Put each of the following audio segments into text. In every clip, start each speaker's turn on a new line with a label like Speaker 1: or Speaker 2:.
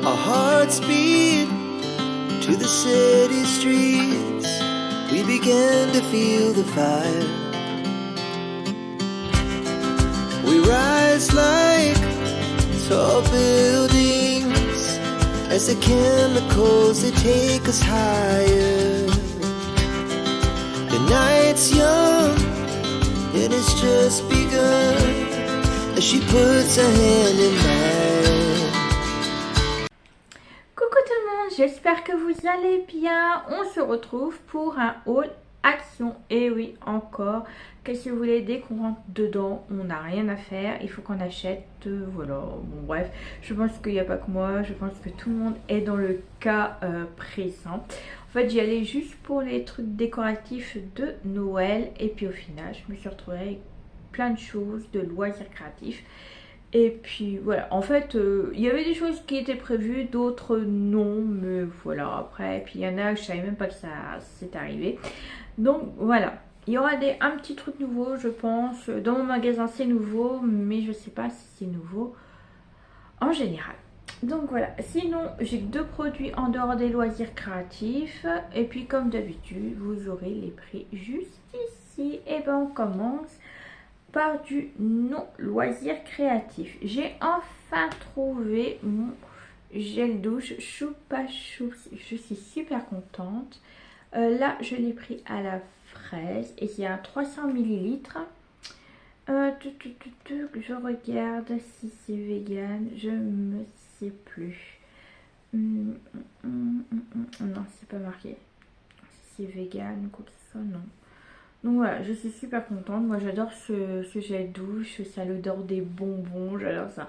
Speaker 1: Our hearts beat to the city streets. We began to feel the fire. We rise like tall buildings as the chemicals they take us higher. The night's young and it's just begun as she puts her hand in mine.
Speaker 2: Coucou tout le monde, j'espère que vous allez bien. On se retrouve pour un haul action. Et oui, encore, qu'est-ce que vous voulez, dès qu'on rentre dedans, on n'a rien à faire, il faut qu'on achète, voilà. Bon bref, je pense qu'il n'y a pas que moi, je pense que tout le monde est dans le cas présent. En fait, j'y allais juste pour les trucs décoratifs de Noël et puis au final, je me suis retrouvée avec plein de choses, de loisirs créatifs. Et puis voilà, en fait, il y avait des choses qui étaient prévues, d'autres non, mais voilà, après, et puis il y en a, je savais même pas que ça s'est arrivé. Donc voilà, il y aura un petit truc nouveau, je pense. Dans mon magasin, c'est nouveau, mais je sais pas si c'est nouveau en général. Donc voilà, sinon, j'ai deux produits en dehors des loisirs créatifs. Et puis comme d'habitude, vous aurez les prix juste ici. Et ben on commence par du non loisir créatif. J'ai enfin trouvé mon gel douche Choupa Choups. Je suis super contente. Là, je l'ai pris à la fraise et il y a 300 ml. Je regarde si c'est vegan. Je me sais plus. Non, c'est pas marqué. Si c'est vegan ou quoi que ce soit, non. Donc voilà, je suis super contente. Moi j'adore ce gel douche, ça a l'odeur des bonbons, j'adore ça.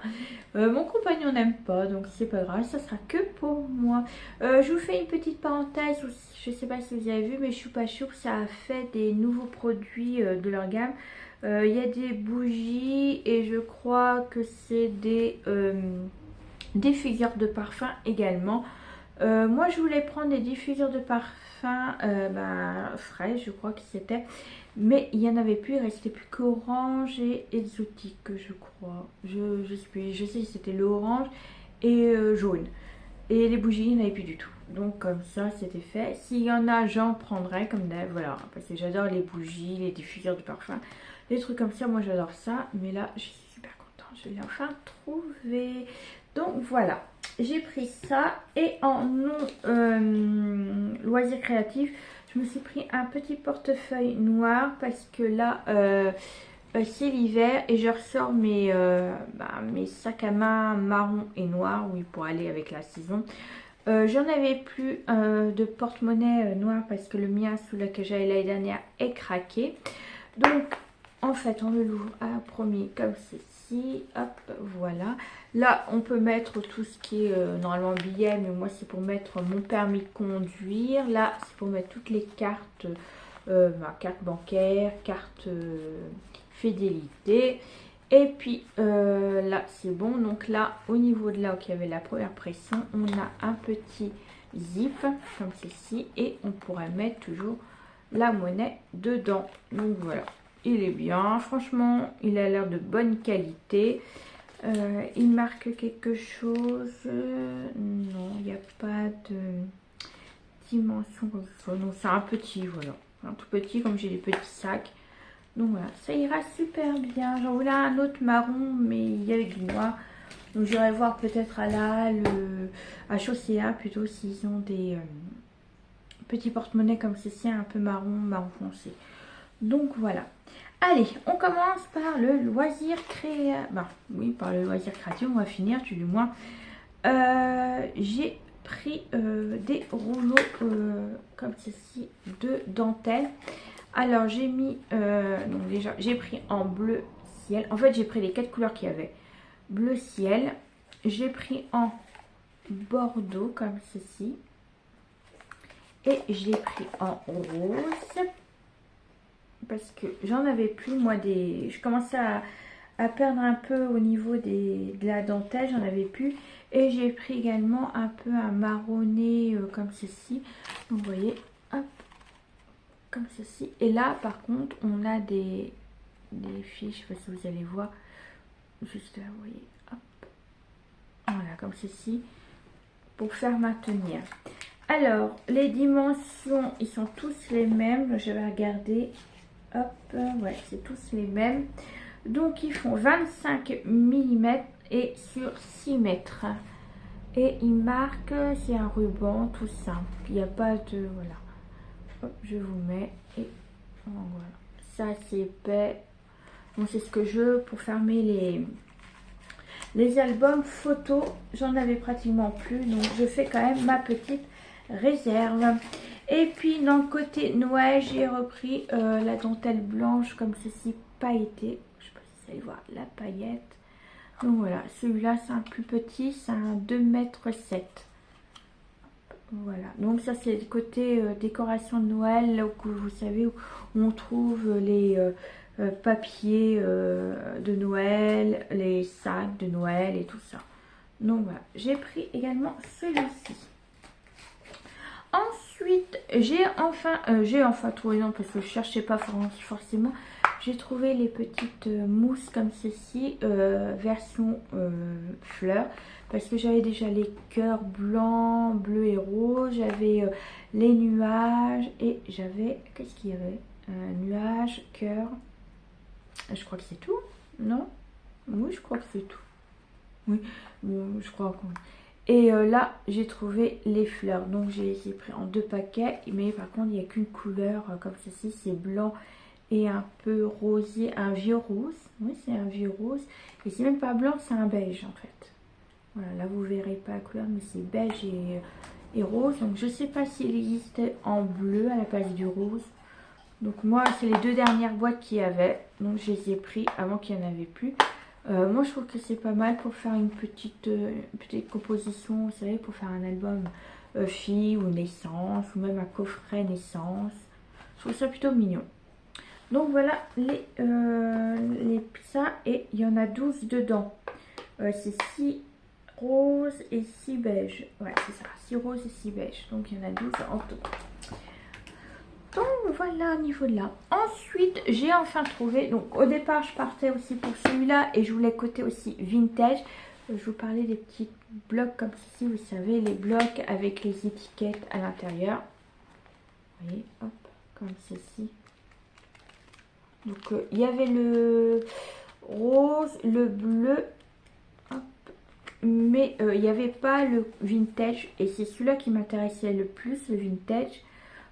Speaker 2: Mon compagnon n'aime pas, donc c'est pas grave, ça sera que pour moi. Je vous fais une petite parenthèse, je sais pas si vous avez vu, mais Choupa Choups ça a fait des nouveaux produits de leur gamme. Il y a des bougies et je crois que c'est des diffuseurs de parfum également. Moi je voulais prendre des diffuseurs de parfum frais, je crois que c'était, mais il n'y en avait plus, il restait plus qu'orange et exotique, je crois. Je sais plus, je sais que c'était le orange et jaune. Et les bougies, il n'y en avait plus du tout. Donc comme ça, c'était fait. S'il y en a, j'en prendrai comme d'hab, voilà. Parce que j'adore les bougies, les diffuseurs de parfum, les trucs comme ça, moi j'adore ça. Mais là, je suis super contente, je l'ai enfin trouvé. Donc voilà, j'ai pris ça. Et en non loisir créatif, je me suis pris un petit portefeuille noir parce que là c'est l'hiver et je ressors mes sacs à main marron et noir, oui, pour aller avec la saison. J'en avais plus de porte-monnaie noir parce que le mien, celui que j'avais l'année dernière, est craqué. Donc en fait on le louvre à premier comme ceci, hop, voilà. Là on peut mettre tout ce qui est normalement billets, mais moi c'est pour mettre mon permis de conduire. Là c'est pour mettre toutes les cartes, carte bancaire, carte fidélité. Et puis là c'est bon. Donc là au niveau de là où il y avait la première pression, on a un petit zip comme ceci et on pourrait mettre toujours la monnaie dedans. Donc voilà, il est bien, franchement il a l'air de bonne qualité. Il marque quelque chose, non, il n'y a pas de dimension comme ça, non, c'est un petit, voilà, un tout petit, comme j'ai des petits sacs. Donc voilà, ça ira super bien. J'en voulais un autre marron, mais il y avait du noir. Donc j'irai voir peut-être à la à Chaussea plutôt, s'ils ont des petits porte-monnaie comme ceci, un peu marron foncé. Donc voilà. Allez, on commence par le loisir créatif. Oui, par le loisir créatif, on va finir du moins. J'ai pris des rouleaux comme ceci de dentelle. Alors j'ai mis, donc déjà j'ai pris en bleu ciel. En fait j'ai pris les 4 couleurs qu'il y avait. Bleu ciel. J'ai pris en bordeaux comme ceci. Et j'ai pris en rose. Parce que j'en avais plus, moi, je commençais à perdre un peu au niveau de la dentelle, j'en avais plus. Et j'ai pris également un peu un marronné comme ceci. Donc vous voyez, hop, comme ceci. Et là, par contre, on a des fiches, je ne sais pas si vous allez voir, juste là, vous voyez, hop, voilà, comme ceci. pour faire maintenir. Alors, les dimensions, ils sont tous les mêmes. Je vais regarder. Hop, ouais, c'est tous les mêmes. Donc, ils font 25 mm et sur 6 mètres. Et ils marquent, c'est un ruban, tout simple. Il n'y a pas de... Voilà. Hop, je vous mets. Et voilà. Ça, c'est épais. Bon, c'est ce que je veux pour fermer les albums photos. J'en avais pratiquement plus. Donc, je fais quand même ma petite réserve. Et puis, dans le côté Noël, j'ai repris la dentelle blanche comme ceci, pailletée. Je sais pas si vous allez voir la paillette. Donc, voilà. Celui-là, c'est un plus petit. C'est un 2,7 m. Voilà. Donc, ça, c'est le côté décoration de Noël. Là où vous savez où on trouve les... papier de Noël, les sacs de Noël et tout ça. Donc voilà, j'ai pris également celui-ci. Ensuite, j'ai enfin trouvé, non parce que je cherchais pas forcément, j'ai trouvé les petites mousses comme ceci, version fleurs, parce que j'avais déjà les cœurs blancs, bleus et roses, j'avais les nuages et j'avais, qu'est-ce qu'il y avait, nuages, cœur. Je crois que c'est tout, non? Oui, je crois que c'est tout. Oui, bon, je crois qu'on... Et là, j'ai trouvé les fleurs. Donc, j'ai pris en 2 paquets. Mais par contre, il n'y a qu'une couleur comme ceci. C'est blanc et un peu rosé. Un vieux rose. Oui, c'est un vieux rose. Et c'est même pas blanc, c'est un beige en fait. Voilà, là, vous verrez pas la couleur. Mais c'est beige et rose. Donc, je sais pas s'il existait en bleu à la place du rose. Donc moi, c'est les 2 dernières boîtes qu'il y avait. Donc je les ai pris avant qu'il n'y en avait plus. Moi, je trouve que c'est pas mal pour faire une petite composition. Vous savez, pour faire un album fille ou naissance. Ou même un coffret naissance. Je trouve ça plutôt mignon. Donc voilà les ça. Et il y en a 12 dedans. C'est 6 roses et 6 beige. Ouais, c'est ça. 6 roses et 6 beige. Donc il y en a 12 en tout. Donc voilà au niveau de là. Ensuite, j'ai enfin trouvé, donc au départ je partais aussi pour celui-là et je voulais côté aussi vintage. Je vous parlais des petits blocs comme ceci, vous savez, les blocs avec les étiquettes à l'intérieur. Vous voyez, hop, comme ceci. Donc il y avait le rose, le bleu, hop, mais il n'y avait pas le vintage et c'est celui-là qui m'intéressait le plus, le vintage.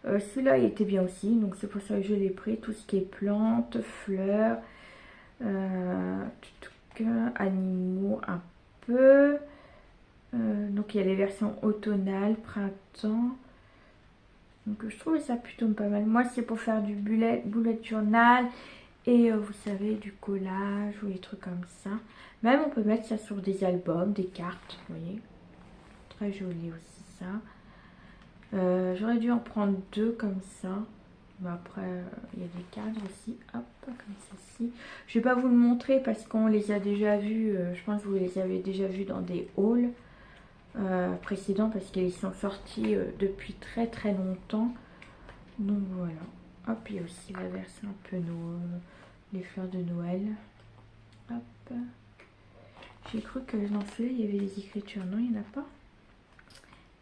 Speaker 2: Celui-là il était bien aussi, donc c'est pour ça que je l'ai pris. Tout ce qui est plantes, fleurs, animaux un peu. Donc il y a les versions automnales, printemps. Donc je trouvais ça plutôt pas mal. Moi c'est pour faire du bullet journal et vous savez du collage ou des trucs comme ça. Même on peut mettre ça sur des albums, des cartes, vous voyez. Très joli aussi ça. J'aurais dû en prendre 2 comme ça. Mais après, il y a des cadres aussi. Hop, comme ceci. Je vais pas vous le montrer parce qu'on les a déjà vus. Je pense que vous les avez déjà vus dans des hauls précédents. Parce qu'ils sont sortis depuis très longtemps. Donc voilà. Hop, il y a aussi la version un peu les fleurs de Noël. Hop. J'ai cru que dans celui-là, il y avait des écritures. Non, il n'y en a pas.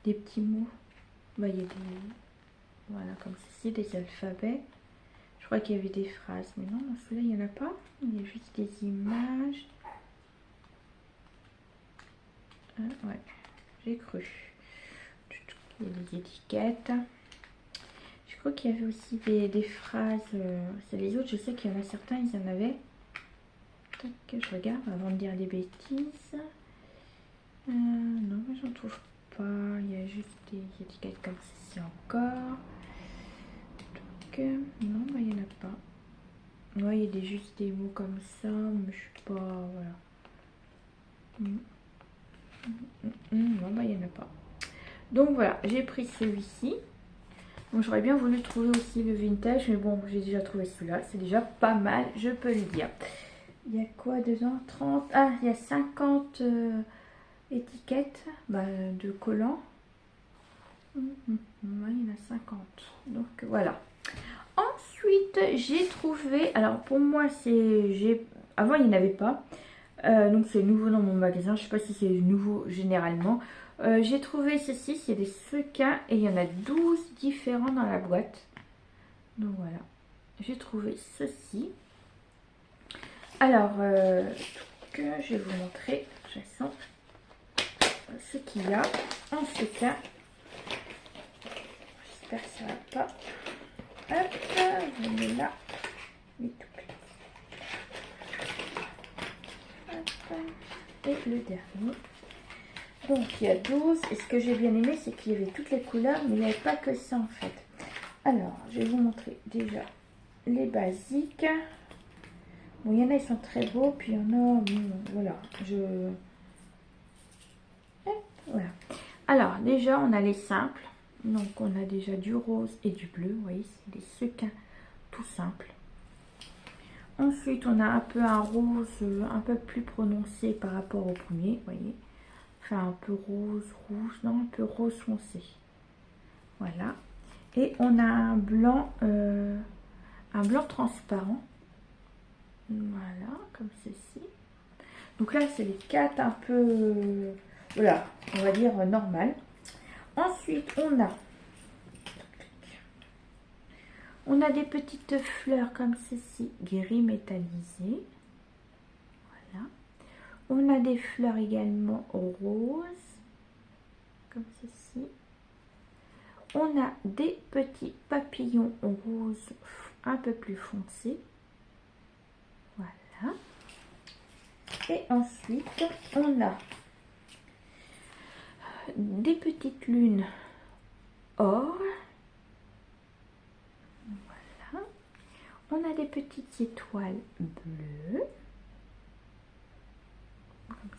Speaker 2: Des petits mots. Bah, il y a des... Voilà, comme ceci, des alphabets. Je crois qu'il y avait des phrases. Mais non, dans celui-là, il n'y en a pas. Il y a juste des images. Ouais, j'ai cru. Il y a des étiquettes. Je crois qu'il y avait aussi des phrases. C'est les autres, je sais qu'il y en a certains, ils en avaient. Tac, je regarde avant de dire des bêtises. Non, mais j'en trouve pas. Il y a juste des étiquettes comme ceci encore. Donc, non, bah, il n'y en a pas. Ouais, il y a juste des mots comme ça, mais je sais pas. Voilà. Non, bah, il n'y en a pas. Donc voilà, j'ai pris celui-ci. Bon, j'aurais bien voulu trouver aussi le vintage, mais bon, j'ai déjà trouvé celui-là. C'est déjà pas mal, je peux le dire. Il y a quoi dedans? 30. Ah, il y a 50 étiquettes de collants. Ouais, il y en a 50. Donc voilà. Ensuite, j'ai trouvé... Alors pour moi, c'est... Avant, il n'y en avait pas. Donc c'est nouveau dans mon magasin, je sais pas si c'est nouveau généralement. J'ai trouvé ceci, c'est des sequins et il y en a 12 différents dans la boîte. Donc voilà, j'ai trouvé ceci. Alors, je vais vous montrer de toute façon ce qu'il y a en sequin. J'espère que ça va pas. Hop, je mets là. Oui, tout petit. Hop, et le dernier. Donc il y a 12. Et ce que j'ai bien aimé, c'est qu'il y avait toutes les couleurs, mais il n'y avait pas que ça en fait. Alors, je vais vous montrer déjà les basiques. Bon, il y en a, ils sont très beaux, puis il y en a, bon, voilà, voilà. Alors, déjà, on a les simples. Donc, on a déjà du rose et du bleu, vous voyez, c'est des sequins tout simples. Ensuite, on a un peu un rose un peu plus prononcé par rapport au premier, vous voyez. Enfin, un peu rose, rouge, non, un peu rose foncé. Voilà. Et on a un blanc transparent. Voilà, comme ceci. Donc là, c'est les 4 un peu, voilà, on va dire normal. Ensuite, on a des petites fleurs comme ceci, gris métallisées. Voilà. On a des fleurs également roses, comme ceci. On a des petits papillons roses un peu plus foncés. Voilà. Et ensuite, on a des petites lunes or. Voilà. On a des petites étoiles bleues. Comme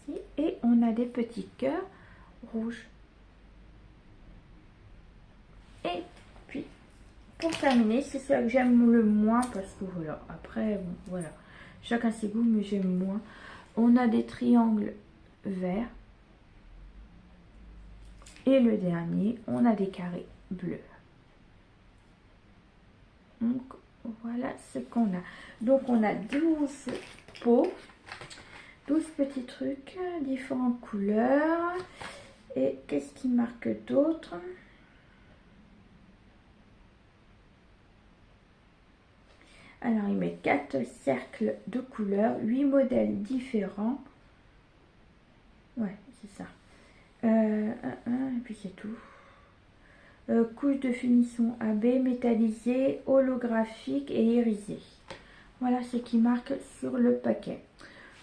Speaker 2: ceci. Et on a des petits cœurs rouges. Et puis, pour terminer, c'est ça que j'aime le moins parce que voilà, après, bon, voilà, chacun ses goûts, mais j'aime moins. On a des triangles verts. Et le dernier, on a des carrés bleus. Donc, voilà ce qu'on a. Donc, on a 12 pots, 12 petits trucs, différentes couleurs. Et qu'est-ce qui marque d'autre? Alors, il met 4 cercles de couleurs, 8 modèles différents. Ouais, c'est ça. Et puis c'est tout. Couche de finition AB, métallisée, holographique et irisée. Voilà ce qui marque sur le paquet.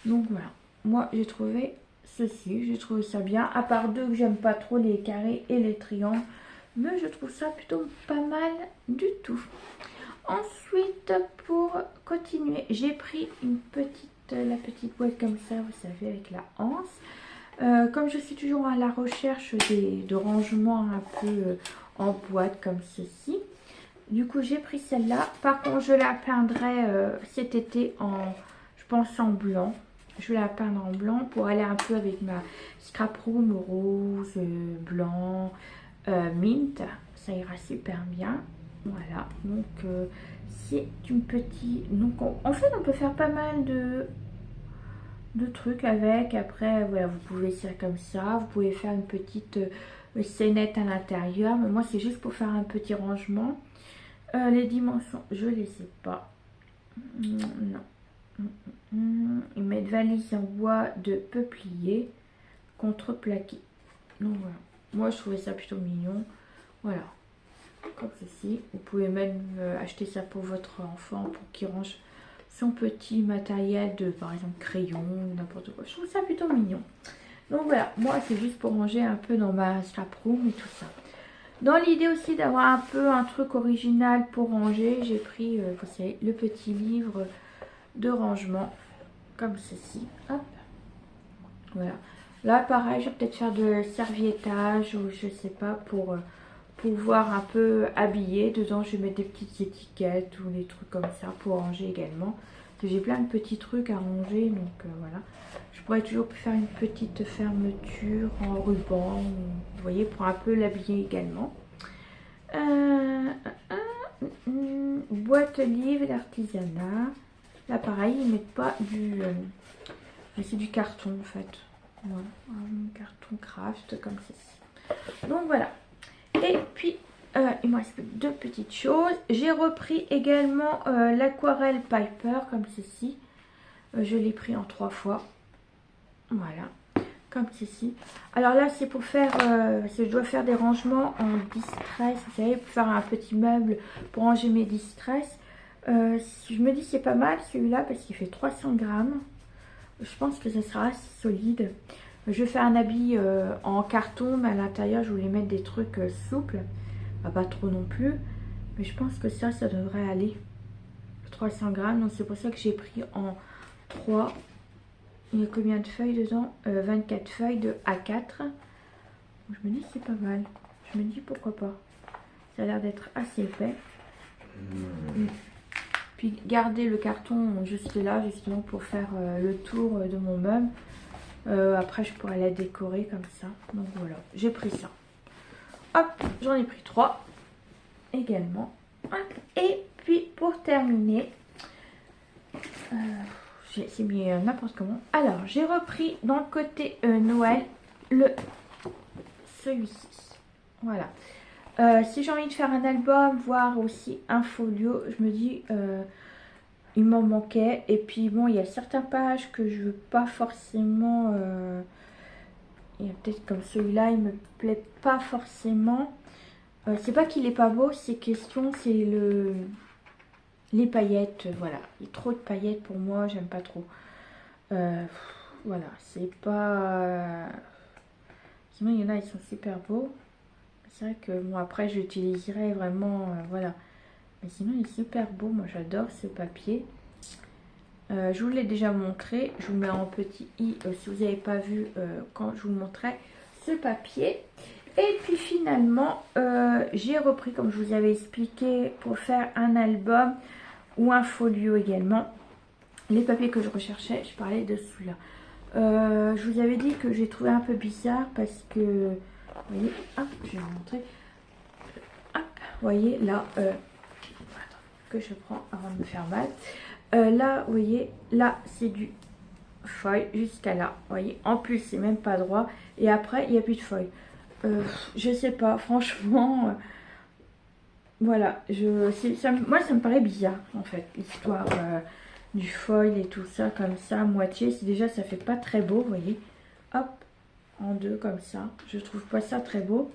Speaker 2: Donc voilà, moi j'ai trouvé ceci, j'ai trouvé ça bien. À part deux que j'aime pas trop, les carrés et les triangles. Mais je trouve ça plutôt pas mal du tout. Ensuite, pour continuer, j'ai pris la petite boîte comme ça, vous savez, avec la anse. Comme je suis toujours à la recherche de rangements un peu en boîte comme ceci, du coup j'ai pris celle-là. Par contre, je la peindrai cet été je pense en blanc. Je vais la peindre en blanc pour aller un peu avec ma scrap room rose, blanc, mint. Ça ira super bien. Voilà, donc c'est une petite... Donc en fait, on peut faire pas mal de trucs avec. Après, voilà, vous pouvez faire comme ça. Vous pouvez faire une petite scénette à l'intérieur. Mais moi, c'est juste pour faire un petit rangement. Les dimensions, je les sais pas. Non. Ils mettent valise en bois de peuplier contreplaqué. Donc voilà. Moi, je trouvais ça plutôt mignon. Voilà. Comme ceci. Vous pouvez même acheter ça pour votre enfant pour qu'il range son petit matériel de, par exemple, crayon ou n'importe quoi. Je trouve ça plutôt mignon. Donc voilà, moi c'est juste pour ranger un peu dans ma scrap room et tout ça. Dans l'idée aussi d'avoir un peu un truc original pour ranger, j'ai pris, vous savez, le petit livre de rangement comme ceci. Hop. Voilà. Là pareil, je vais peut-être faire de serviettage ou je sais pas pour pouvoir un peu habiller. Dedans, je vais mettre des petites étiquettes ou des trucs comme ça pour ranger également. J'ai plein de petits trucs à ranger, donc voilà. Je pourrais toujours faire une petite fermeture en ruban, vous voyez, pour un peu l'habiller également. Boîte livre d'artisanat. Là, pareil, ils mettent pas Mais c'est du carton en fait. Voilà, un carton craft comme ceci. Donc voilà. Et puis, il me reste deux petites choses. J'ai repris également l'aquarelle Piper comme ceci. Je l'ai pris en 3 fois. Voilà, comme ceci. Alors là, c'est pour faire, je dois faire des rangements en distress. Vous savez, pour faire un petit meuble pour ranger mes distress. Je me dis c'est pas mal celui-là parce qu'il fait 300 grammes. Je pense que ça sera assez solide. Je vais faire un habit en carton, mais à l'intérieur, je voulais mettre des trucs souples. Pas trop non plus. Mais je pense que ça devrait aller. 300 grammes. Donc c'est pour ça que j'ai pris en 3. Il y a combien de feuilles dedans? 24 feuilles de A4. Je me dis c'est pas mal. Je me dis pourquoi pas. Ça a l'air d'être assez épais. Puis garder le carton juste là, justement pour faire le tour de mon meuble. Après je pourrais la décorer comme ça. Donc voilà, j'ai pris ça. Hop, j'en ai pris 3 également. Hop. Et puis pour terminer, j'ai mis n'importe comment. Alors j'ai repris dans le côté Noël celui-ci. Voilà. Si j'ai envie de faire un album, voire aussi un folio, je me dis il m'en manquait. Et puis bon, il y a certaines pages que je veux pas forcément. Il y a peut-être comme celui-là, il me plaît pas forcément. C'est pas qu'il est pas beau, c'est question, c'est les paillettes. Voilà, il y a trop de paillettes pour moi, j'aime pas trop. Voilà, c'est pas. Sinon, il y en a, ils sont super beaux. C'est vrai que moi après j'utiliserai vraiment, voilà. Mais sinon il est super beau, moi j'adore ce papier. Je vous l'ai déjà montré, je vous mets en petit i si vous n'avez pas vu quand je vous montrais ce papier. Et puis finalement j'ai repris, comme je vous avais expliqué, pour faire un album ou un folio également. Les papiers que je recherchais, je parlais de celui-là. Je vous avais dit que j'ai trouvé un peu bizarre parce que... Vous voyez, hop, je vais vous montrer. Hop, vous voyez, là, attends, que je prends avant de me faire mal. Là, vous voyez, là, c'est du feuille jusqu'à là. Vous voyez, en plus, c'est même pas droit. Et après, il n'y a plus de feuille. Je sais pas, franchement, voilà. Moi, ça me paraît bizarre, en fait, l'histoire du foil et tout ça, comme ça, moitié. Déjà, ça fait pas très beau, vous voyez. Hop. En deux comme ça, je trouve pas ça très beau.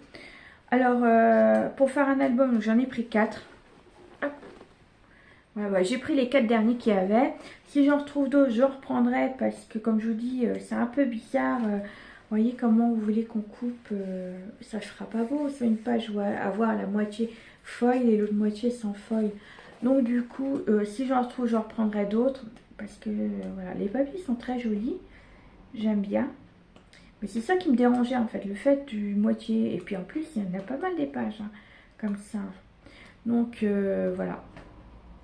Speaker 2: Alors pour faire un album, j'en ai pris 4. Ouais, j'ai pris les 4 derniers qu'il y avait. Si j'en retrouve d'autres, je reprendrai parce que comme je vous dis, c'est un peu bizarre. Vous voyez comment vous voulez qu'on coupe, ça ne fera pas beau sur une page où avoir la moitié foil et l'autre moitié sans foil. Donc du coup, si j'en retrouve, je reprendrai d'autres parce que voilà, les papiers sont très jolis, j'aime bien. Mais c'est ça qui me dérangeait en fait, le fait du moitié. Et puis en plus, il y en a pas mal des pages, hein, comme ça. Donc voilà.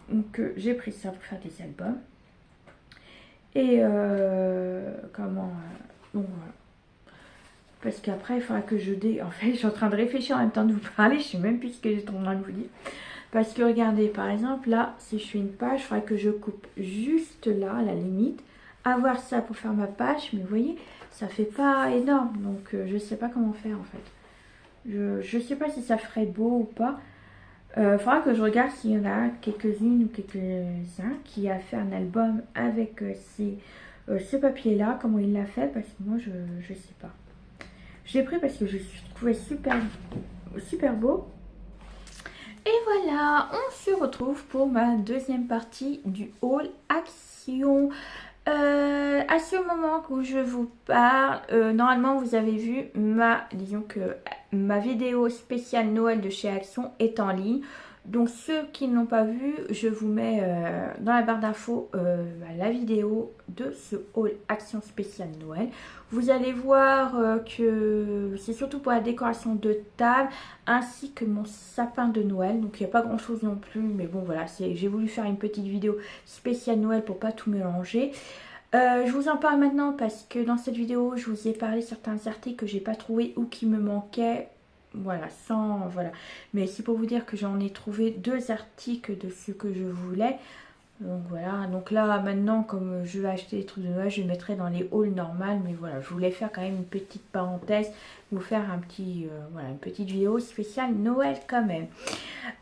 Speaker 2: Donc j'ai pris ça pour faire des albums. Et donc voilà. Parce qu'après, il faudra que je En fait, je suis en train de réfléchir en même temps de vous parler. Je sais même plus ce que j'étais en train de vous dire. Parce que regardez, par exemple, là, si je fais une page, il faudra que je coupe juste là, à la limite. Avoir ça pour faire ma page. Mais vous voyez, ça fait pas énorme. Donc, je sais pas comment faire, en fait. Je sais pas si ça ferait beau ou pas. Il faudra que je regarde s'il y en a quelques-unes ou quelques-uns qui a fait un album avec ce papier-là. Comment il l'a fait. Parce que moi, je sais pas. Je l'ai pris parce que je trouvais super, super beau. Et voilà, on se retrouve pour ma deuxième partie du haul action. À ce moment où je vous parle, normalement vous avez vu disons que ma vidéo spéciale Noël de chez Action est en ligne. Donc ceux qui ne l'ont pas vu, je vous mets dans la barre d'infos la vidéo de ce haul Action spéciale Noël. Vous allez voir que c'est surtout pour la décoration de table ainsi que mon sapin de Noël. Donc il n'y a pas grand chose non plus, mais bon voilà, j'ai voulu faire une petite vidéo spéciale Noël pour pas tout mélanger. Je vous en parle maintenant parce que dans cette vidéo, je vous ai parlé de certains articles que j'ai pas trouvé ou qui me manquaient. Voilà, voilà. Mais c'est pour vous dire que j'en ai trouvé 2 articles de ce que je voulais. Donc voilà, donc là maintenant comme je vais acheter des trucs de Noël, je les mettrai dans les hauls normales, mais voilà, je voulais faire quand même une petite parenthèse, vous faire un petit, voilà, une petite vidéo spéciale Noël quand même.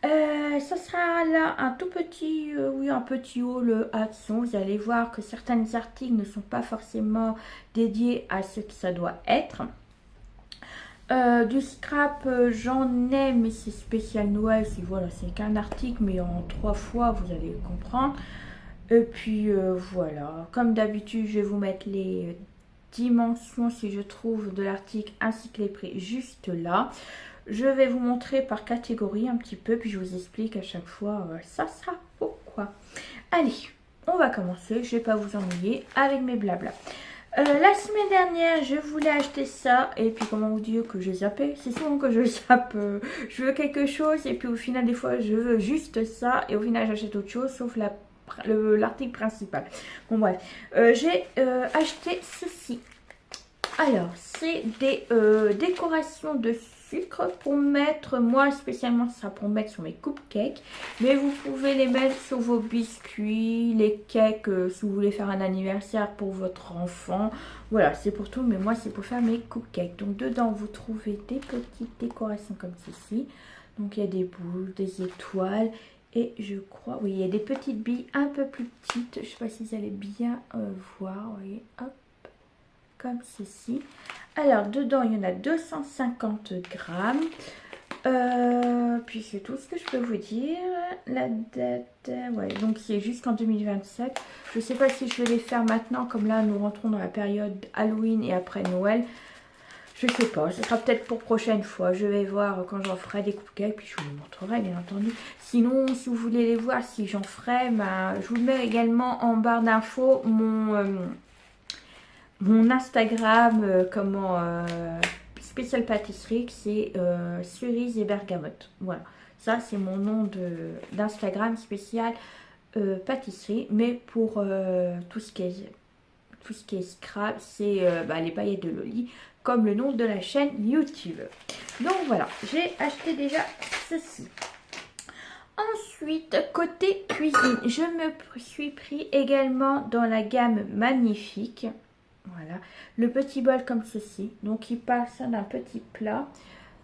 Speaker 2: Ça sera là un tout petit, oui, un petit haul action. Vous allez voir que certains articles ne sont pas forcément dédiés à ce que ça doit être. Du scrap, j'en ai, mais c'est spécial Noël. C'est voilà, c'est qu'un article, mais en 3 fois, vous allez comprendre. Et puis voilà, comme d'habitude, je vais vous mettre les dimensions si je trouve de l'article ainsi que les prix juste là. Je vais vous montrer par catégorie un petit peu, puis je vous explique à chaque fois ça sera pourquoi. Allez, on va commencer, je vais pas vous ennuyer avec mes blabla. La semaine dernière, je voulais acheter ça, et puis comment vous dire que j'ai zappé. C'est souvent que je zappe, je veux quelque chose, et puis au final, des fois, je veux juste ça, et au final, j'achète autre chose, sauf l'article principal. Bon, bref, j'ai acheté ceci. Alors, c'est des décorations de sucre pour mettre, moi spécialement, ça sera pour mettre sur mes cupcakes. Mais vous pouvez les mettre sur vos biscuits, les cakes, si vous voulez faire un anniversaire pour votre enfant. Voilà, c'est pour tout, mais moi, c'est pour faire mes cupcakes. Donc, dedans, vous trouvez des petites décorations comme ceci. Donc, il y a des boules, des étoiles. Et je crois, oui, il y a des petites billes un peu plus petites. Je ne sais pas si vous allez bien voir, vous voyez, hop. Comme ceci. Alors, dedans, il y en a 250 grammes. Puis c'est tout ce que je peux vous dire. La date, ouais, donc c'est jusqu'en 2027. Je ne sais pas si je vais les faire maintenant, comme là, nous rentrons dans la période Halloween et après Noël. Je ne sais pas, ce sera peut-être pour prochaine fois. Je vais voir quand j'en ferai des cupcakes, puis je vous les montrerai, bien entendu. Sinon, si vous voulez les voir, si j'en ferai, ben, je vous mets également en barre d'infos mon Instagram, spécial pâtisserie, c'est cerise et bergamote. Voilà, ça c'est mon nom d'Instagram spécial pâtisserie. Mais pour tout ce qui est scrap, c'est les paillettes de Loli, comme le nom de la chaîne YouTube. Donc voilà, j'ai acheté déjà ceci. Ensuite, côté cuisine, je me suis pris également dans la gamme Magnifique. Voilà, le petit bol comme ceci. Donc il passe d'un petit plat.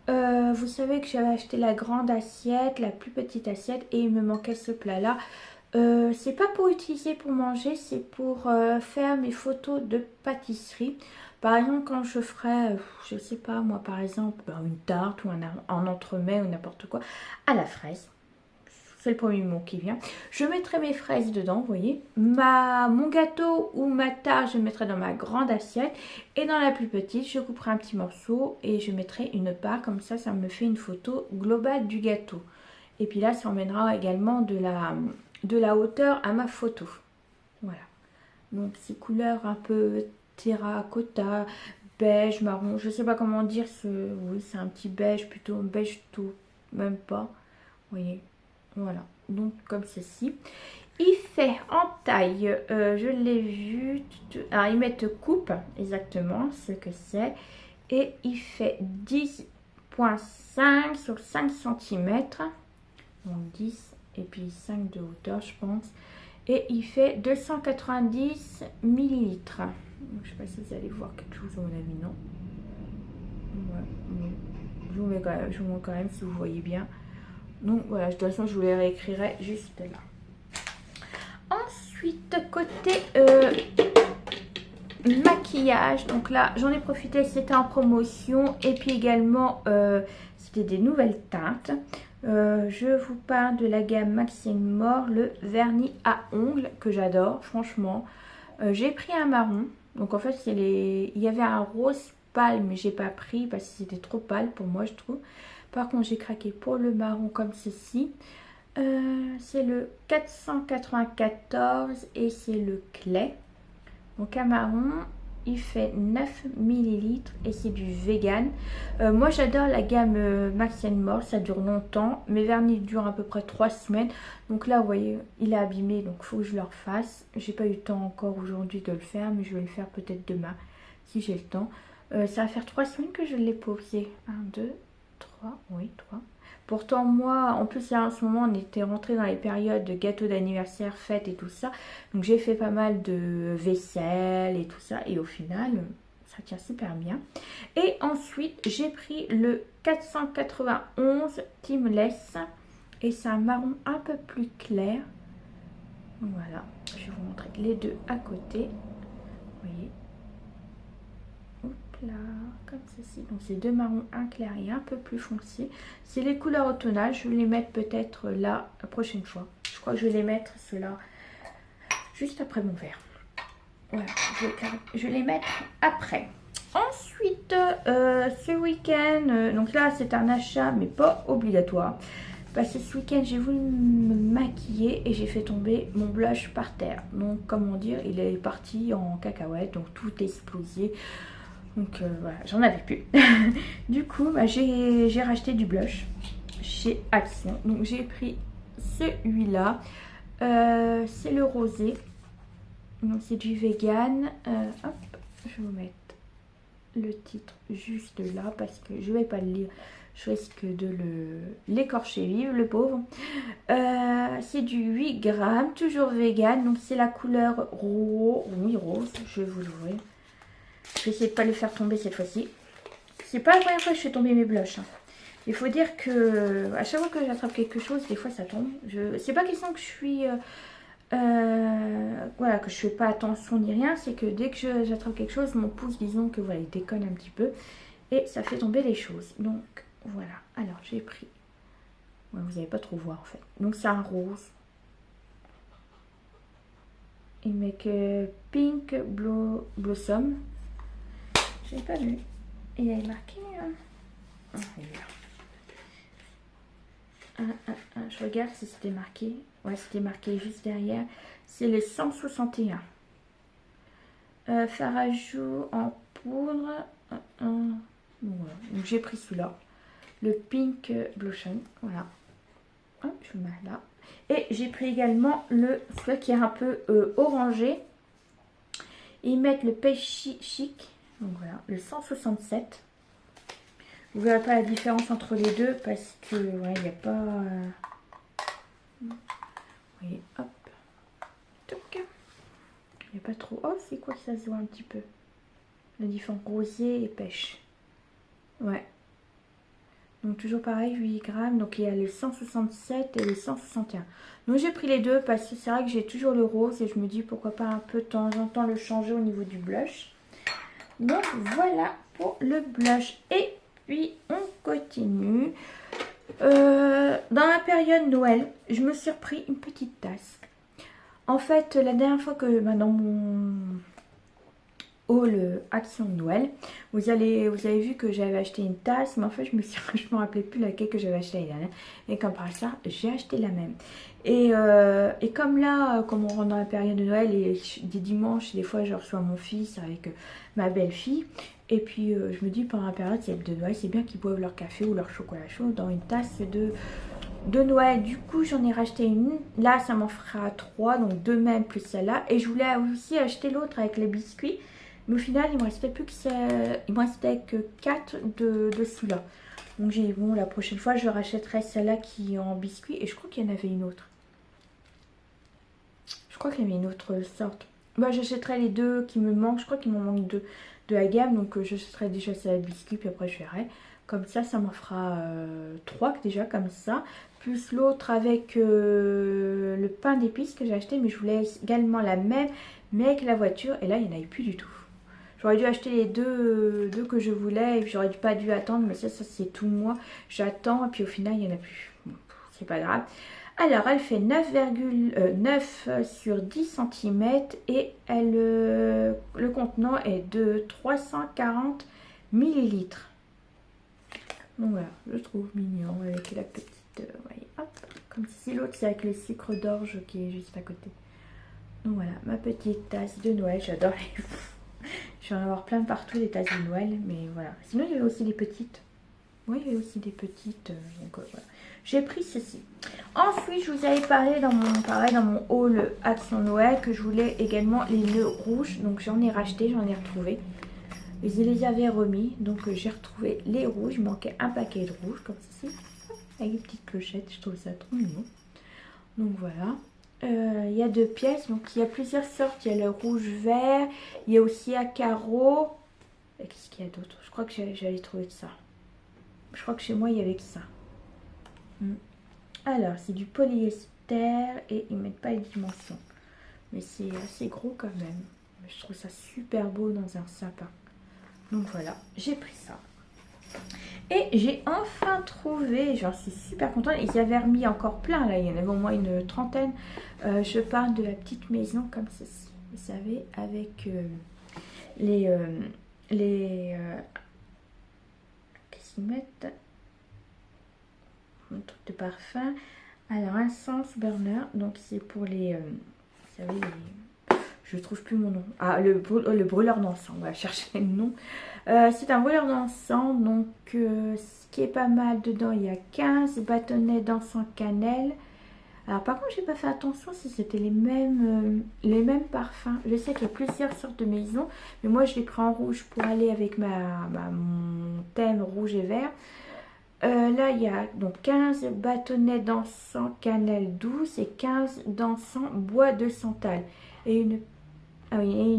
Speaker 2: Vous savez que j'avais acheté la grande assiette, la plus petite assiette, et il me manquait ce plat là. C'est pas pour utiliser pour manger, c'est pour faire mes photos de pâtisserie. Par exemple, quand je ferai, je sais pas moi, par exemple, une tarte ou un entremets ou n'importe quoi, à la fraise. C'est le premier mot qui vient. Je mettrai mes fraises dedans, vous voyez. Mon gâteau ou ma tarte, je mettrai dans ma grande assiette. Et dans la plus petite, je couperai un petit morceau et je mettrai une part. Comme ça, ça me fait une photo globale du gâteau. Et puis là, ça emmènera également de la hauteur à ma photo. Voilà. Donc, ces couleurs un peu terracotta, beige, marron. Je ne sais pas comment dire. Oui, c'est un petit beige, plutôt beige tout. Même pas. Vous voyez. Voilà, donc comme ceci. Il fait en taille, je l'ai vu, alors ils mettent coupe, exactement ce que c'est. Et il fait 10,5 sur 5 cm. Donc 10 et puis 5 de hauteur, je pense. Et il fait 290 millilitres. Donc, je ne sais pas si vous allez voir quelque chose à mon avis, non. Ouais, je vous montre quand même si vous voyez bien. Donc voilà, de toute façon je vous les réécrirai juste là. Ensuite, côté maquillage, donc là j'en ai profité, c'était en promotion. Et puis également c'était des nouvelles teintes. Je vous parle de la gamme Maxime Mort, le vernis à ongles que j'adore franchement. J'ai pris un marron, donc en fait il y avait un rose pâle, mais j'ai pas pris parce que c'était trop pâle pour moi, je trouve. Par contre, j'ai craqué pour le marron comme ceci. C'est le 494 et c'est le Clay. Donc un marron, il fait 9 ml et c'est du vegan. Moi, j'adore la gamme Maxime Mort, ça dure longtemps. Mes vernis durent à peu près 3 semaines. Donc là, vous voyez, il est abîmé, donc il faut que je le refasse. J'ai pas eu le temps encore aujourd'hui de le faire, mais je vais le faire peut-être demain, si j'ai le temps. Ça va faire 3 semaines que je l'ai posé. 1, 2... 3, oui, 3. Pourtant, moi, en plus, là, en ce moment, on était rentré dans les périodes de gâteaux d'anniversaire, fêtes et tout ça. Donc, j'ai fait pas mal de vaisselle et tout ça. Et au final, ça tient super bien. Et ensuite, j'ai pris le 491 Teamless. Et c'est un marron un peu plus clair. Voilà, je vais vous montrer les deux à côté. Vous voyez. Hop là, comme ceci. Donc c'est deux marrons, un clair et un peu plus foncé. C'est les couleurs automnales. Je vais les mettre peut-être là la prochaine fois. Je crois que je vais les mettre ceux-là juste après mon verre. Voilà, je vais les mettre après. Ensuite, ce week-end, donc là c'est un achat mais pas obligatoire. Parce que ce week-end j'ai voulu me maquiller et j'ai fait tomber mon blush par terre. Donc comment dire, il est parti en cacahuète, donc tout explosé. Donc voilà, j'en avais plus. Du coup, bah, j'ai racheté du blush chez Action. Donc j'ai pris celui-là. C'est le rosé. Donc c'est du vegan. Hop, je vais vous mettre le titre juste là parce que je vais pas le lire. Je risque de l'écorcher vive, le pauvre. C'est du 8 grammes, toujours vegan. Donc c'est la couleur rose. Je vais vous l'ouvrir. Je vais essayer de ne pas le faire tomber cette fois-ci. C'est pas la première fois que je fais tomber mes blushs. Hein. Il faut dire que à chaque fois que j'attrape quelque chose, des fois ça tombe. C'est pas question que je suis... voilà, que je fais pas attention ni rien. C'est que dès que j'attrape quelque chose, mon pouce, disons que voilà, il déconne un petit peu. Et ça fait tomber les choses. Donc... Voilà, alors j'ai pris, ouais, vous n'allez pas trop voir en fait, donc c'est un rose, il met que Pink Blossom, j'ai pas vu, il est marqué, je regarde si c'était marqué, ouais c'était marqué juste derrière, c'est le 161, Farajou en poudre, voilà. Donc j'ai pris celui-là. Le Pink Blossom, voilà. Hop, je le mets là. Et j'ai pris également celui qui est un peu orangé. Ils mettent le pêche chic, donc voilà, le 167. Vous verrez pas la différence entre les deux parce que ouais, il n'y a pas. Vous voyez, hop, toc. Il n'y a pas trop. Oh, c'est quoi que ça se voit un petit peu? La différence rosé et pêche. Ouais. Donc toujours pareil, 8 grammes. Donc il y a le 167 et le 161. Donc j'ai pris les deux parce que c'est vrai que j'ai toujours le rose. Et je me dis pourquoi pas un peu de temps en temps le changer au niveau du blush. Donc voilà pour le blush. Et puis on continue. Dans la période Noël, je me suis repris une petite tasse. En fait, la dernière fois que dans mon haul Action de Noël, vous avez vu que j'avais acheté une tasse, mais en fait je me rappelais plus laquelle que j'avais acheté l'année dernière, et comme par hasard j'ai acheté la même, et comme là, comme on rentre dans la période de Noël et des dimanches des fois je reçois mon fils avec ma belle-fille, et puis je me dis pendant la période de Noël c'est bien qu'ils boivent leur café ou leur chocolat chaud dans une tasse de Noël. Du coup j'en ai racheté une, là ça m'en fera 3, donc 2 mêmes plus celle-là, et je voulais aussi acheter l'autre avec les biscuits. Mais au final, il me restait plus que il me restait que 4 de celui-là. Donc j'ai dit bon, la prochaine fois, je rachèterai celle-là qui est en biscuit. Et je crois qu'il y en avait une autre. Je crois qu'il y avait une autre sorte. Bah, j'achèterai les deux qui me manquent. Je crois qu'il m'en manque deux de la gamme. Donc j'achèterai déjà celle de biscuit. Puis après, je verrai. Comme ça m'en fera 3 déjà comme ça. Plus l'autre avec le pain d'épices que j'ai acheté. Mais je voulais également la même, mais avec la voiture. Et là, il n'y en avait plus du tout. J'aurais dû acheter les deux que je voulais et puis j'aurais pas dû attendre, mais ça c'est tout moi. J'attends et puis au final il n'y en a plus. Bon, c'est pas grave. Alors elle fait 9,9 sur 10 cm et le contenant est de 340 ml. Donc voilà, je trouve mignon avec la petite... voyez, hop, comme si l'autre c'est avec le sucre d'orge qui est juste à côté. Donc voilà, ma petite tasse de Noël, j'adore les... Je vais en avoir plein partout des tasses de Noël, mais voilà. Sinon, il y avait aussi des petites. Oui, il y avait aussi des petites. Donc voilà. J'ai pris ceci. Ensuite, je vous avais parlé dans mon haul Action Noël que je voulais également les nœuds rouges. Donc j'en ai racheté, j'en ai retrouvé. Ils les avaient remis, donc j'ai retrouvé les rouges. Il manquait un paquet de rouges, comme ceci, avec des petites clochettes. Je trouve ça trop mignon. Donc voilà. Il y a 2 pièces, donc il y a plusieurs sortes. Il y a le rouge vert, il y a aussi à carreaux. Et qu'est-ce qu'il y a d'autre? Je crois que j'allais trouver ça. Je crois que chez moi il y avait que ça. Alors c'est du polyester et ils mettent pas les dimensions. Mais c'est assez gros quand même. Je trouve ça super beau dans un sapin. Donc voilà, j'ai pris ça. Et j'ai enfin trouvé, j'en suis super contente. Ils y avaient remis encore plein là, il y en avait au moins une trentaine. Je parle de la petite maison comme ceci. Vous savez, avec qu'est-ce qu'ils mettent? Un truc de parfum. Alors, un sense burner, donc c'est pour les, vous savez, je trouve plus mon nom. Ah, le brûleur d'encens, on va chercher le nom. C'est un brûleur d'encens, donc ce qui est pas mal dedans, il y a 15 bâtonnets d'encens cannelle. Alors par contre, j'ai pas fait attention si c'était les mêmes parfums. Je sais qu'il y a plusieurs sortes de maisons, mais moi je l'ai pris en rouge pour aller avec mon thème rouge et vert. Là, il y a donc 15 bâtonnets d'encens cannelle douce et 15 d'encens bois de santal. Et une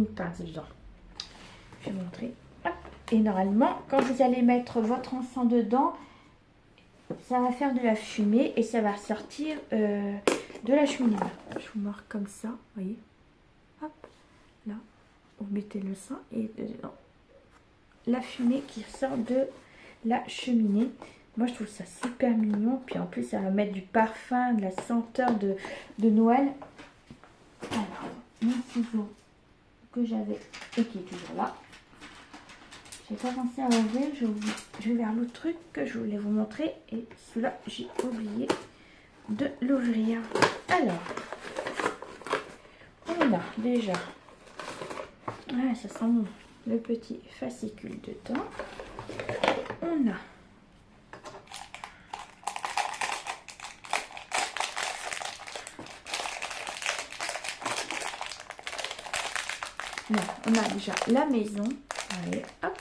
Speaker 2: pince dedans. Je vais vous montrer. Hop. Et normalement, quand vous allez mettre votre encens dedans, ça va faire de la fumée et ça va ressortir de la cheminée. Je vous marque comme ça, vous voyez. Hop, là, vous mettez le sang et dedans, la fumée qui ressort de la cheminée. Moi, je trouve ça super mignon. Puis en plus, ça va mettre du parfum, de la senteur de Noël. Alors, mon ciseau que j'avais et qui est toujours là. J'ai pas pensé à l'ouvrir, je vais vers l'autre truc que je voulais vous montrer et celui-là j'ai oublié de l'ouvrir. Alors, on a déjà, ça sent bon, le petit fascicule dedans. On a déjà la maison. Allez, hop.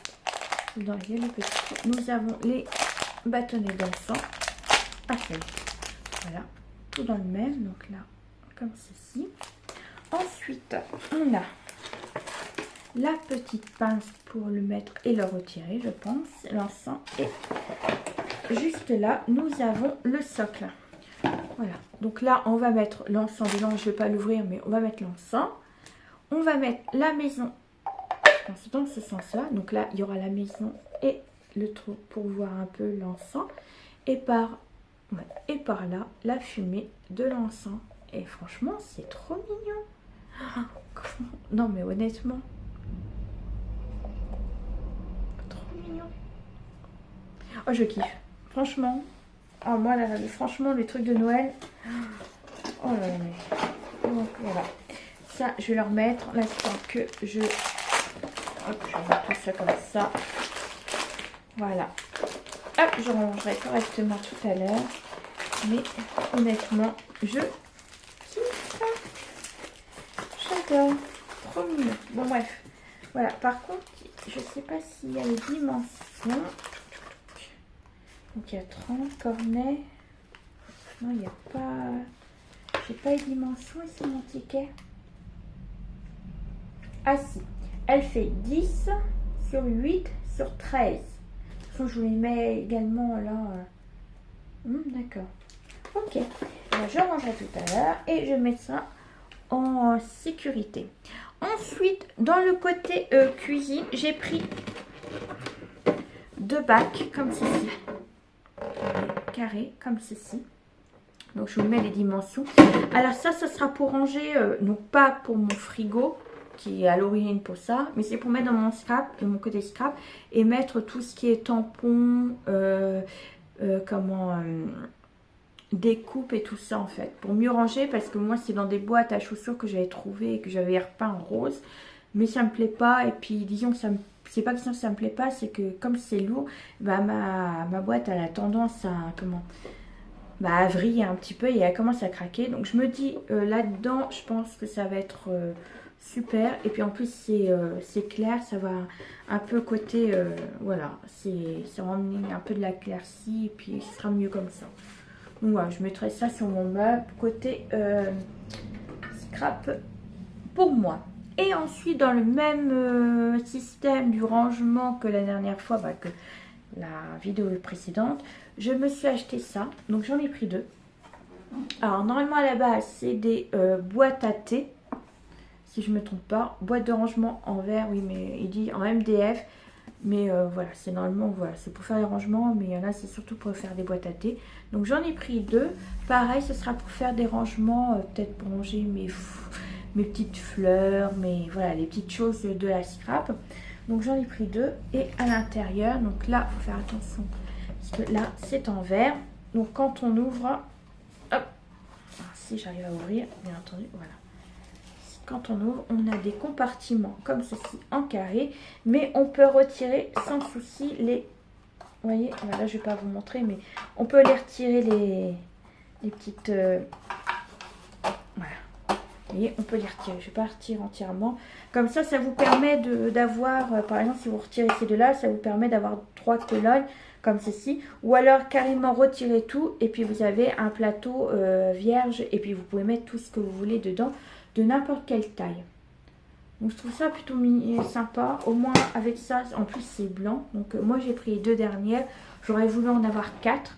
Speaker 2: Dans il y a le petit. Nous avons les bâtonnets d'encens. Voilà, tout dans le même. Donc là, comme ceci. Ensuite, on a la petite pince pour le mettre et le retirer, je pense. L'encens. Et juste là, nous avons le socle. Voilà. Donc là, on va mettre l'encens dedans. Je ne vais pas l'ouvrir, mais on va mettre l'encens. On va mettre la maison dans ce sens-là. Donc là, il y aura la maison et le trou pour voir un peu l'encens. Et par là, la fumée de l'encens. Et franchement, c'est trop mignon. Non, mais honnêtement, trop mignon. Oh, je kiffe. Franchement. Oh, moi, là, franchement, les trucs de Noël. Oh là là. Donc, voilà. Ça, je vais leur mettre l'instant que je... Hop, je vais mettre ça comme ça. Voilà. Hop, je rangerai correctement tout à l'heure. Mais honnêtement, je kiffe. J'adore. Trop mignon. Bon, bref. Voilà. Par contre, je sais pas s'il y a les dimensions. Donc, il y a 30 cornets. Non, il n'y a pas... J'ai pas les dimensions ici, mon ticket. Ah si, elle fait 10 sur 8 sur 13. Je vous les mets également là. D'accord. Ok. Alors, je rangerai tout à l'heure et je mets ça en sécurité. Ensuite, dans le côté cuisine, j'ai pris 2 bacs comme ceci. Carrés comme ceci. Donc, je vous mets les dimensions. Alors ça sera pour ranger, donc pas pour mon frigo, qui est à l'origine pour ça, mais c'est pour mettre dans mon scrap, de mon côté scrap, et mettre tout ce qui est tampon, découpe et tout ça en fait, pour mieux ranger, parce que moi c'est dans des boîtes à chaussures que j'avais trouvé et que j'avais repeint en rose, mais ça me plaît pas, et puis disons que c'est pas que ça me plaît pas, c'est que comme c'est lourd, bah ma boîte elle a tendance à vriller un petit peu et elle commence à craquer. Donc je me dis là-dedans, je pense que ça va être super. Et puis en plus c'est clair, ça va un peu côté, voilà, c'est ramener un peu de la claircie et puis ce sera mieux comme ça. Donc voilà, je mettrai ça sur mon meuble côté scrap pour moi. Et ensuite dans le même système du rangement que la dernière fois, que la vidéo précédente, je me suis acheté ça. Donc j'en ai pris 2. Alors normalement à la base c'est des boîtes à thé, si je me trompe pas, boîte de rangement en verre, oui mais il dit en MDF, mais voilà, c'est normalement, voilà, c'est pour faire les rangements, mais il y en a c'est surtout pour faire des boîtes à thé. Donc j'en ai pris 2, pareil ce sera pour faire des rangements, peut-être pour ranger mes petites fleurs, mais voilà, les petites choses de la scrap. Donc j'en ai pris 2 et à l'intérieur, donc là il faut faire attention parce que là c'est en verre, donc quand on ouvre, hop, si j'arrive à ouvrir, bien entendu, voilà. Quand on ouvre, on a des compartiments comme ceci en carré, mais on peut retirer sans souci les... Vous voyez, là je vais pas vous montrer, mais on peut les retirer les petites... Voilà. Vous voyez, on peut les retirer. Je vais pas retirer entièrement. Comme ça vous permet d'avoir, par exemple, si vous retirez ces deux-là, ça vous permet d'avoir 3 colonnes comme ceci. Ou alors carrément retirer tout et puis vous avez un plateau vierge et puis vous pouvez mettre tout ce que vous voulez dedans, de n'importe quelle taille. Donc je trouve ça plutôt sympa, au moins avec ça, en plus c'est blanc. Donc moi j'ai pris les 2 dernières, j'aurais voulu en avoir 4.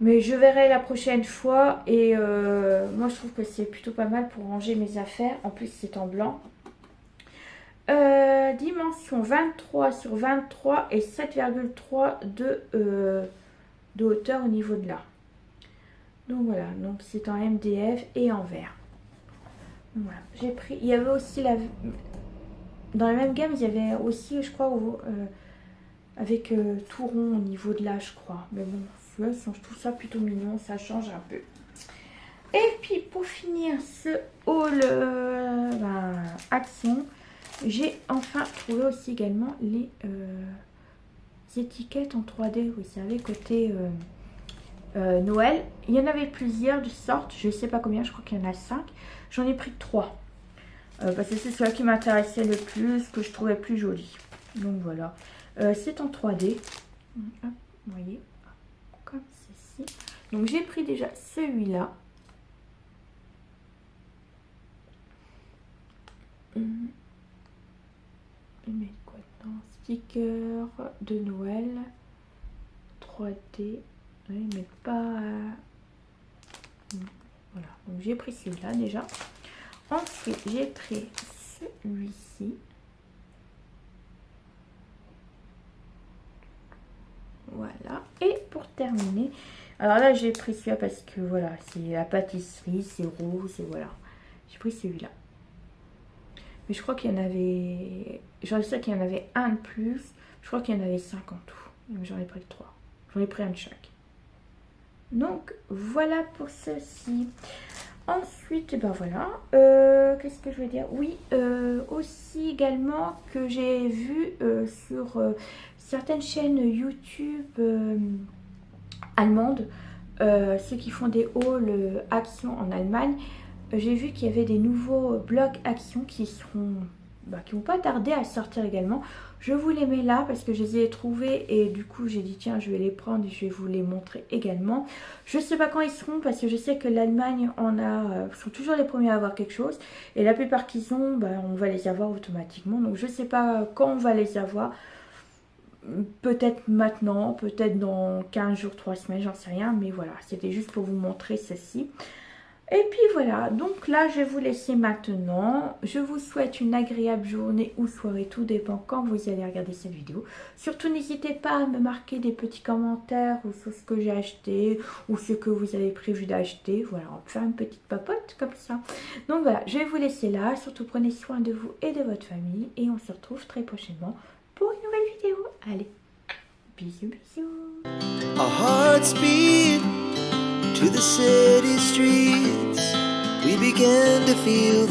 Speaker 2: Mais je verrai la prochaine fois et moi je trouve que c'est plutôt pas mal pour ranger mes affaires. En plus c'est en blanc. Dimension 23 sur 23 et 7,3 de hauteur au niveau de là. Donc voilà, donc c'est en MDF et en verre. Voilà, j'ai pris, il y avait aussi dans la même gamme, il y avait aussi, je crois, avec tout rond au niveau de là, je crois. Mais bon, celui-là, je trouve ça plutôt mignon, ça change un peu. Et puis, pour finir ce haul Action, j'ai enfin trouvé aussi également les étiquettes en 3D, vous savez, côté Noël. Il y en avait plusieurs de sortes, je ne sais pas combien, je crois qu'il y en a 5. J'en ai pris 3 parce que c'est celui qui m'intéressait le plus, que je trouvais plus joli. Donc voilà, c'est en 3D. Hop, vous voyez, comme ceci. Donc j'ai pris déjà celui-là. Je vais mettre quoi dedans? Sticker de Noël 3D. Oui, mais pas... Voilà, donc j'ai pris celui-là déjà. Ensuite, j'ai pris celui-ci. Voilà. Et pour terminer, alors là, j'ai pris celui-là parce que voilà, c'est la pâtisserie, c'est rose et voilà. J'ai pris celui-là. Mais je crois qu'il y en avait... Je sais qu'il y en avait un de plus. Je crois qu'il y en avait 5 en tout. Mais j'en ai pris 3. J'en ai pris un de chaque. Donc voilà pour ceci. Ensuite, ben voilà, qu'est-ce que je vais dire? Oui, aussi également que j'ai vu sur certaines chaînes YouTube allemandes, ceux qui font des hauls Action en Allemagne, j'ai vu qu'il y avait des nouveaux blogs Action qui seront... qui vont pas tarder à sortir également. Je vous les mets là parce que je les ai trouvés et du coup j'ai dit tiens je vais les prendre et je vais vous les montrer également. Je sais pas quand ils seront parce que je sais que l'Allemagne sont toujours les premiers à avoir quelque chose et la plupart qu'ils ont, on va les avoir automatiquement. Donc je sais pas quand on va les avoir. Peut-être maintenant, peut-être dans 15 jours, 3 semaines, j'en sais rien. Mais voilà, c'était juste pour vous montrer ceci. Et puis voilà, donc là je vais vous laisser maintenant. Je vous souhaite une agréable journée ou soirée, tout dépend quand vous allez regarder cette vidéo. Surtout n'hésitez pas à me marquer des petits commentaires ou sur ce que j'ai acheté ou ce que vous avez prévu d'acheter. Voilà, on peut faire une petite papote comme ça. Donc voilà, je vais vous laisser là. Surtout prenez soin de vous et de votre famille et on se retrouve très prochainement pour une nouvelle vidéo. Allez, bisous bisous.
Speaker 1: Our hearts beat to the city streets. We began to feel